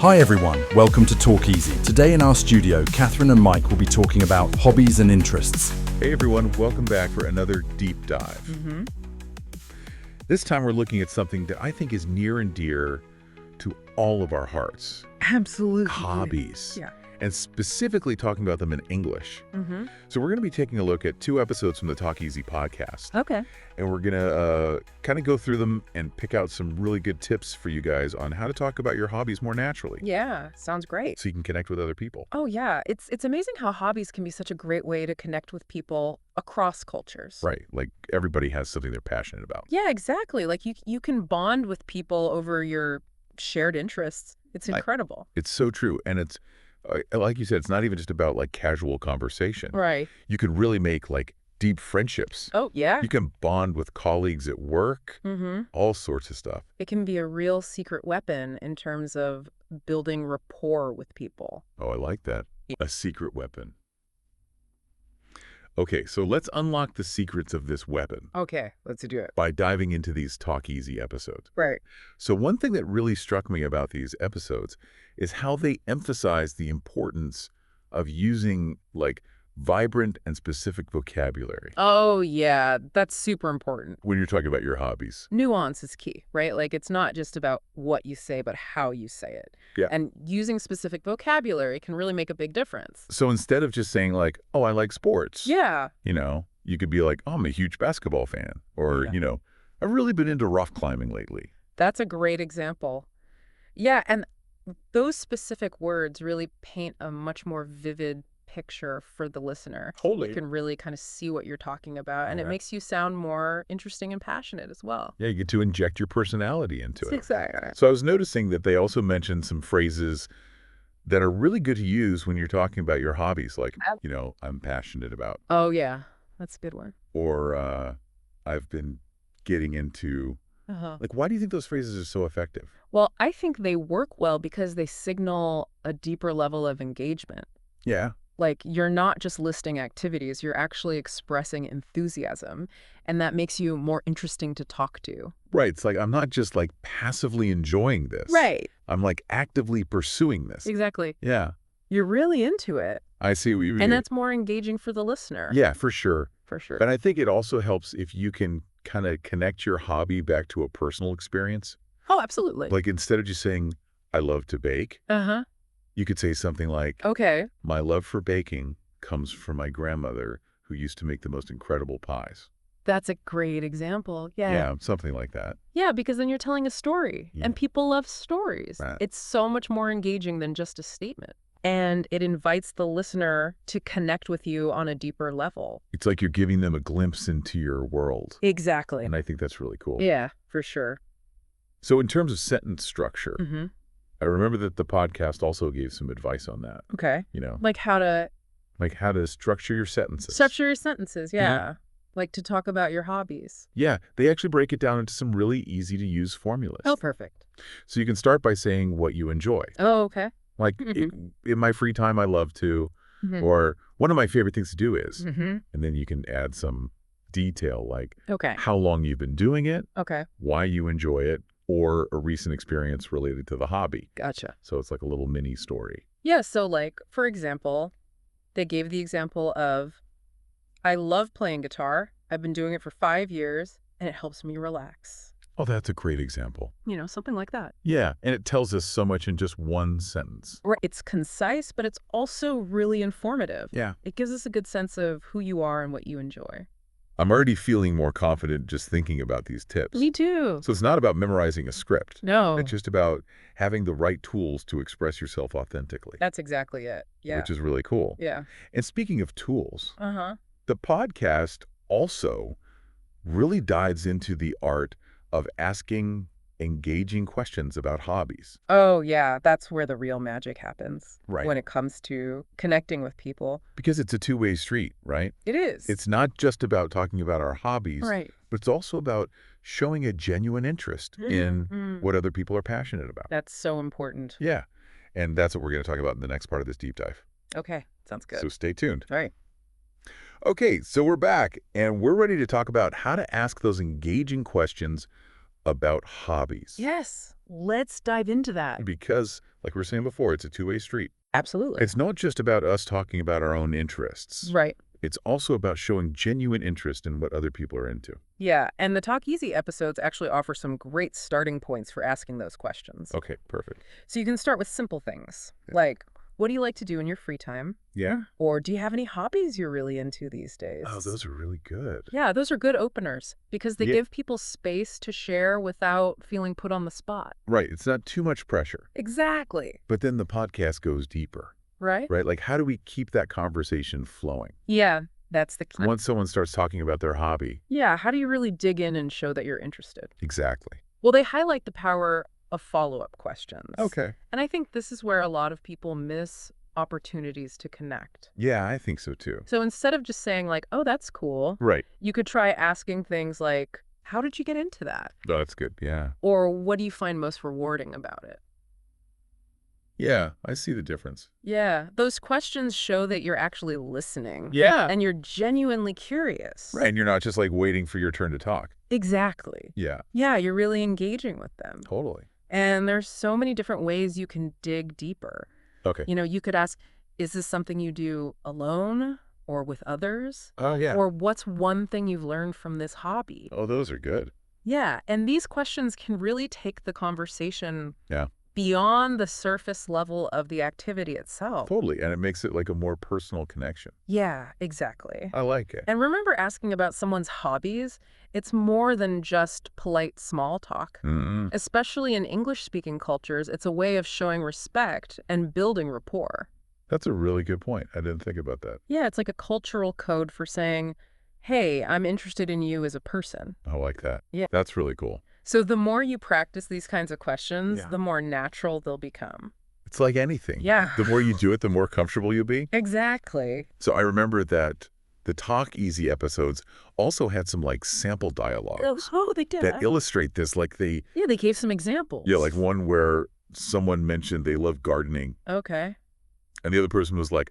Hi everyone, welcome to Talk Easy. Today in our studio, Catherine and Mike will be talking about hobbies and interests. Hey everyone, welcome back for another deep dive. This time we're looking at something that I think is near and dear to all of our hearts. Absolutely. Hobbies. Yeah. And specifically talking about them in English. So we're going to be taking a look at 2 episodes from the Talk Easy podcast. Okay. And we're going to kind of go through them and pick out some really good tips for you guys on how to talk about your hobbies more naturally. Yeah, sounds great. So you can connect with other people. Oh, yeah. It's amazing how hobbies can be such a great way to connect with people across cultures. Right. Like everybody has something they're passionate about. Yeah, exactly. Like you can bond with people over your shared interests. It's incredible. It's so true. And it's, like you said, it's not even just about like casual conversation. Right. You can really make like deep friendships. Oh, yeah. You can bond with colleagues at work, all sorts of stuff. It can be a real secret weapon in terms of building rapport with people. Oh, I like that. A secret weapon. Okay, so let's unlock the secrets of this weapon Okay, let's do it. by diving into these Talk Easy episodes. Right. So one thing that really struck me about these episodes is how they emphasize the importance of using like vibrant and specific vocabulary Oh, yeah. That's super important. when you're talking about your hobbies. Nuance is key, right? Like it's not just about what you say, but how you say it. Yeah. And using specific vocabulary can really make a big difference. So instead of just saying like, oh, I like sports, Yeah. you could be like, oh, I'm a huge basketball fan. Or, Yeah. I've really been into rough climbing lately. That's a great example. Yeah. And those specific words really paint a much more vivid picture for the listener. Totally. You can really kind of see what you're talking about. And it Okay. makes you sound more interesting and passionate as well. Yeah, you get to inject your personality into it. Exactly. So I was noticing that they also mentioned some phrases that are really good to use when you're talking about your hobbies, like, I'm passionate about, Oh, yeah. That's a good one. or I've been getting into. Like, why do you think those phrases are so effective? Well, I think they work well because they signal a deeper level of engagement. Yeah. Like, you're not just listing activities, you're actually expressing enthusiasm, and that makes you more interesting to talk to. Right. It's like, I'm not just like passively enjoying this. Right. I'm like actively pursuing this. Exactly. Yeah. You're really into it. I see what you mean. And that's more engaging for the listener. Yeah, for sure. For sure. But I think it also helps if you can kind of connect your hobby back to a personal experience. Oh, absolutely. Like instead of just saying, I love to bake, Uh-huh. you could say something like, Okay. my love for baking comes from my grandmother who used to make the most incredible pies. That's a great example. Yeah. Yeah, something like that. Yeah, because then you're telling a story, Yeah. and people love stories. Right. It's so much more engaging than just a statement. And it invites the listener to connect with you on a deeper level. It's like you're giving them a glimpse into your world. Exactly. And I think that's really cool. Yeah, for sure. So in terms of sentence structure, Mm-hmm. I remember that the podcast also gave some advice on that, Okay. you know, Like how to like how to structure your sentences. structure your sentences. Yeah. Like to talk about your hobbies. Yeah, they actually break it down into some really easy to use formulas. Oh, perfect. So you can start by saying what you enjoy. Oh, okay. Like in my free time, I love to, Mhm. or one of my favorite things to do is, Mm-hmm. and then you can add some detail like Okay. how long you've been doing it, Okay. why you enjoy it, or a recent experience related to the hobby. Gotcha. So it's like a little mini story. Yeah. So like, for example, they gave the example of, I love playing guitar. I've been doing it for 5 years and it helps me relax. Oh, that's a great example. Something like that. Yeah, and it tells us so much in just one sentence. Right. It's concise, but it's also really informative. Yeah. It gives us a good sense of who you are and what you enjoy. I'm already feeling more confident just thinking about these tips. Me too. So it's not about memorizing a script. No, It's just about having the right tools to express yourself authentically, that's exactly it. Yeah. which is really cool. Yeah. And speaking of tools, Uh-huh. the podcast also really dives into the art of asking engaging questions about hobbies. Oh, yeah. That's where the real magic happens. Right. When it comes to connecting with people. Because it's a two-way street, right? It is. It's not just about talking about our hobbies, right. but it's also about showing a genuine interest in Mm. what other people are passionate about. That's so important. Yeah. And that's what we're going to talk about in the next part of this deep dive. Okay. Sounds good. So stay tuned. All right. Okay, so we're back, and we're ready to talk about how to ask those engaging questions about hobbies. Yes. Let's dive into that. Because, like we were saying before, it's a two-way street. Absolutely. It's not just about us talking about our own interests. Right. It's also about showing genuine interest in what other people are into. Yeah, and the Talk Easy episodes actually offer some great starting points for asking those questions. Okay, perfect. So you can start with simple things, Yeah. like, what do you like to do in your free time? Yeah? Or do you have any hobbies you're really into these days? Oh, those are really good. Yeah, those are good openers because they Yeah. give people space to share without feeling put on the spot. Right, it's not too much pressure. Exactly. But then the podcast goes deeper, Right? right? Like, how do we keep that conversation flowing? Yeah, that's the key. Once someone starts talking about their hobby. Yeah, how do you really dig in and show that you're interested? Exactly. Well, they highlight the power of follow-up questions. Okay. And I think this is where a lot of people miss opportunities to connect. Yeah, I think so too. So instead of just saying like, oh, that's cool, Right. you could try asking things like, how did you get into that? Oh, that's good. Yeah. Or what do you find most rewarding about it? Yeah, I see the difference. Yeah, those questions show that you're actually listening. Yeah. And you're genuinely curious. Right, and you're not just like waiting for your turn to talk. Exactly. Yeah, Yeah, you're really engaging with them. totally. And there's so many different ways you can dig deeper. Okay. You know, you could ask, is this something you do alone or with others? Oh, yeah. Or what's one thing you've learned from this hobby? Oh, those are good. Yeah, and these questions can really take the conversation Yeah. beyond the surface level of the activity itself. Totally, and it makes it like a more personal connection. Yeah, exactly. I like it. And remember, asking about someone's hobbies, it's more than just polite small talk. Mm-mm. Especially in English-speaking cultures, it's a way of showing respect and building rapport. That's a really good point. I didn't think about that. Yeah, it's like a cultural code for saying, hey, I'm interested in you as a person. I like that. Yeah. That's really cool. So the more you practice these kinds of questions, Yeah. the more natural they'll become. It's like anything. Yeah. The more you do it, the more comfortable you'll be. Exactly. So I remember that the Talk Easy episodes also had some like sample dialogues Oh, they did. that illustrate this. Like they gave some examples. Yeah, like one where someone mentioned they love gardening, Okay. and the other person was like,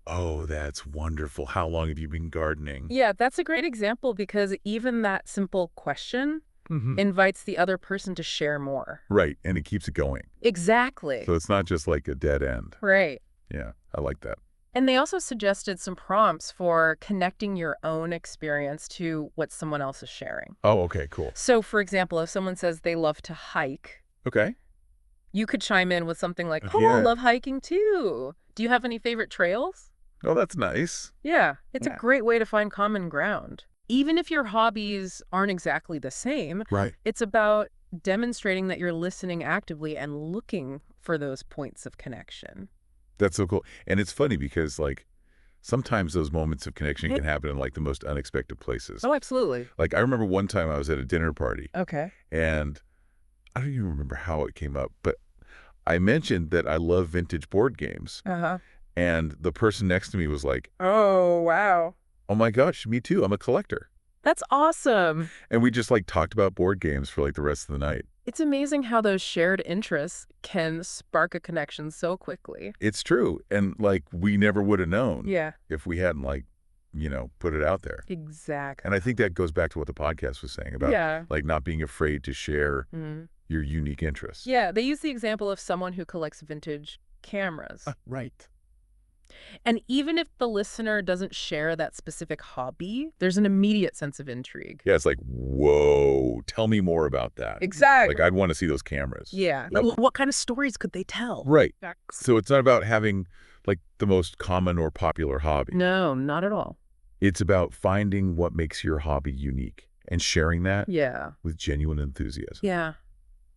oh, that's wonderful. How long have you been gardening? Yeah, that's a great example because even that simple question Mhm. invites the other person to share more. Right, and it keeps it going. Exactly. So it's not just like a dead end. Right. Yeah, I like that. And they also suggested some prompts for connecting your own experience to what someone else is sharing. Oh, okay, cool. So, for example, if someone says they love to hike, Okay. you could chime in with something like, oh, Yeah. I love hiking too. Do you have any favorite trails? Oh, that's nice. Yeah, it's Yeah. a great way to find common ground. Even if your hobbies aren't exactly the same, Right. it's about demonstrating that you're listening actively and looking for those points of connection. That's so cool. And it's funny because like sometimes those moments of connection can happen in like the most unexpected places. Oh, absolutely. Like I remember one time I was at a dinner party Okay. and I don't even remember how it came up, but I mentioned that I love vintage board games. Uh-huh. And the person next to me was like, Oh, wow. oh my gosh, me too. I'm a collector. That's awesome. And we just like talked about board games for like the rest of the night. It's amazing how those shared interests can spark a connection so quickly. It's true. And like we never would have known Yeah, if we hadn't like, put it out there. exactly. And I think that goes back to what the podcast was saying about Yeah. like not being afraid to share Mhm. your unique interests. Yeah, they use the example of someone who collects vintage cameras. Right. And even if the listener doesn't share that specific hobby, there's an immediate sense of intrigue. Yeah, it's like, whoa, tell me more about that. Exactly. Like I'd want to see those cameras. Yeah. Yep. What kind of stories could they tell? Right. So it's not about having like the most common or popular hobby. No, not at all. It's about finding what makes your hobby unique and sharing that Yeah. with genuine enthusiasm. Yeah.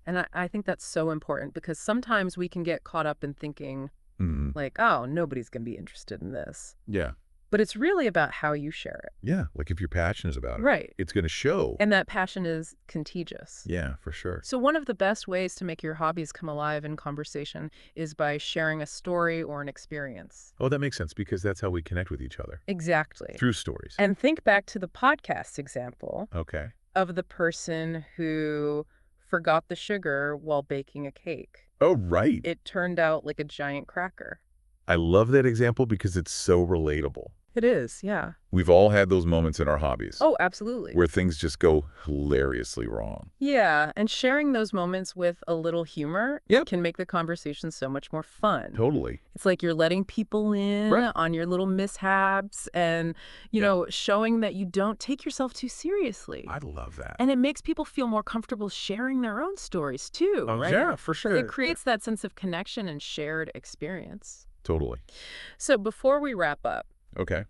And I think that's so important because sometimes we can get caught up in thinking Mhm. like, oh, nobody's going to be interested in this. Yeah. But it's really about how you share it. Yeah. Like if you're passionate about it, Right. it's going to show. And that passion is contagious. Yeah, for sure. So one of the best ways to make your hobbies come alive in conversation is by sharing a story or an experience. Oh, that makes sense because that's how we connect with each other, Exactly. through stories. And think back to the podcast example Okay. of the person who forgot the sugar while baking a cake. Oh, right. It turned out like a giant cracker. I love that example because it's so relatable. It is, yeah. We've all had those moments in our hobbies Oh, absolutely. where things just go hilariously wrong. Yeah, and sharing those moments with a little humor Yep. can make the conversation so much more fun. Totally. It's like you're letting people in Right. on your little mishaps and, showing that you don't take yourself too seriously. I love that. And it makes people feel more comfortable sharing their own stories too, right? Yeah, for sure. It creates that sense of connection and shared experience. Totally. So before we wrap up, Okay.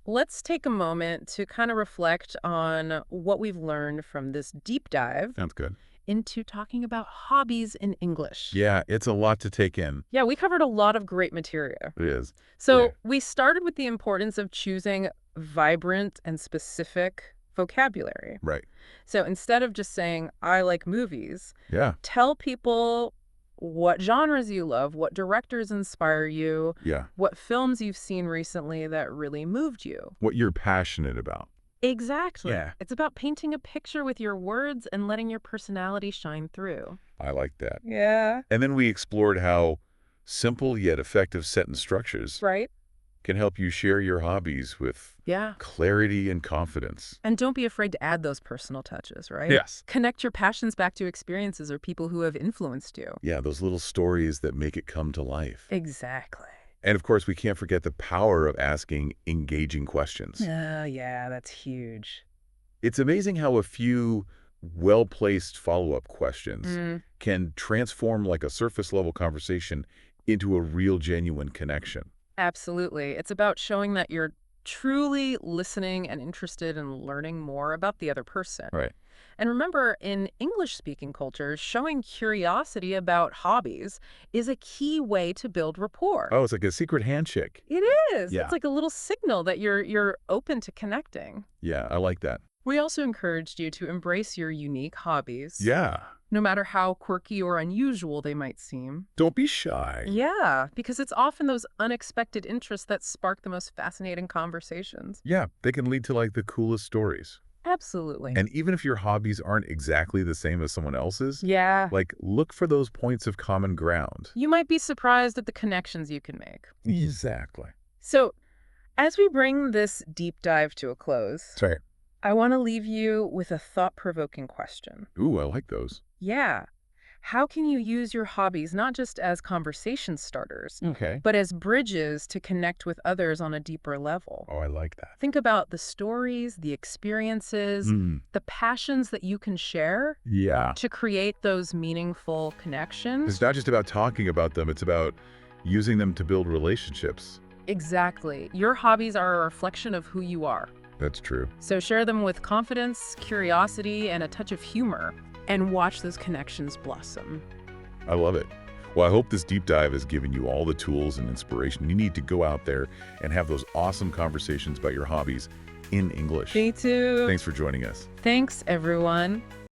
let's take a moment to kind of reflect on what we've learned from this deep dive Sounds good. into talking about hobbies in English. Yeah, it's a lot to take in. Yeah, we covered a lot of great material. It is. So Yeah. we started with the importance of choosing vibrant and specific vocabulary. Right. So instead of just saying, I like movies, Yeah. tell people what genres you love, what directors inspire you, Yeah. what films you've seen recently that really moved you. What you're passionate about. Exactly. Yeah. It's about painting a picture with your words and letting your personality shine through. I like that. Yeah. And then we explored how simple yet effective sentence structures Right? can help you share your hobbies with Yeah. clarity and confidence. And don't be afraid to add those personal touches, right? Yes. Connect your passions back to experiences or people who have influenced you. Yeah, those little stories that make it come to life. Exactly. And of course, we can't forget the power of asking engaging questions. Yeah, that's huge. It's amazing how a few well-placed follow-up questions can transform like a surface-level conversation into a real, genuine connection. Absolutely. It's about showing that you're truly listening and interested in learning more about the other person. Right. And remember, in English-speaking cultures, showing curiosity about hobbies is a key way to build rapport. Oh, it's like a secret handshake. It is. Yeah. It's like a little signal that you're open to connecting. Yeah, I like that. We also encouraged you to embrace your unique hobbies. Yeah. No matter how quirky or unusual they might seem. Don't be shy. Yeah, because it's often those unexpected interests that spark the most fascinating conversations. Yeah, they can lead to like the coolest stories. Absolutely. And even if your hobbies aren't exactly the same as someone else's, Yeah. like look for those points of common ground. You might be surprised at the connections you can make. Exactly. So, as we bring this deep dive to a close, That's right. I want to leave you with a thought-provoking question. Ooh, I like those. Yeah. How can you use your hobbies not just as conversation starters, Okay. but as bridges to connect with others on a deeper level? Oh, I like that. Think about the stories, the experiences, the passions that you can share Yeah. to create those meaningful connections. It's not just about talking about them, it's about using them to build relationships. Exactly. Your hobbies are a reflection of who you are. That's true. So share them with confidence, curiosity, and a touch of humor, and watch those connections blossom. I love it. Well, I hope this deep dive has given you all the tools and inspiration you need to go out there and have those awesome conversations about your hobbies in English. Me too. Thanks for joining us. Thanks, everyone.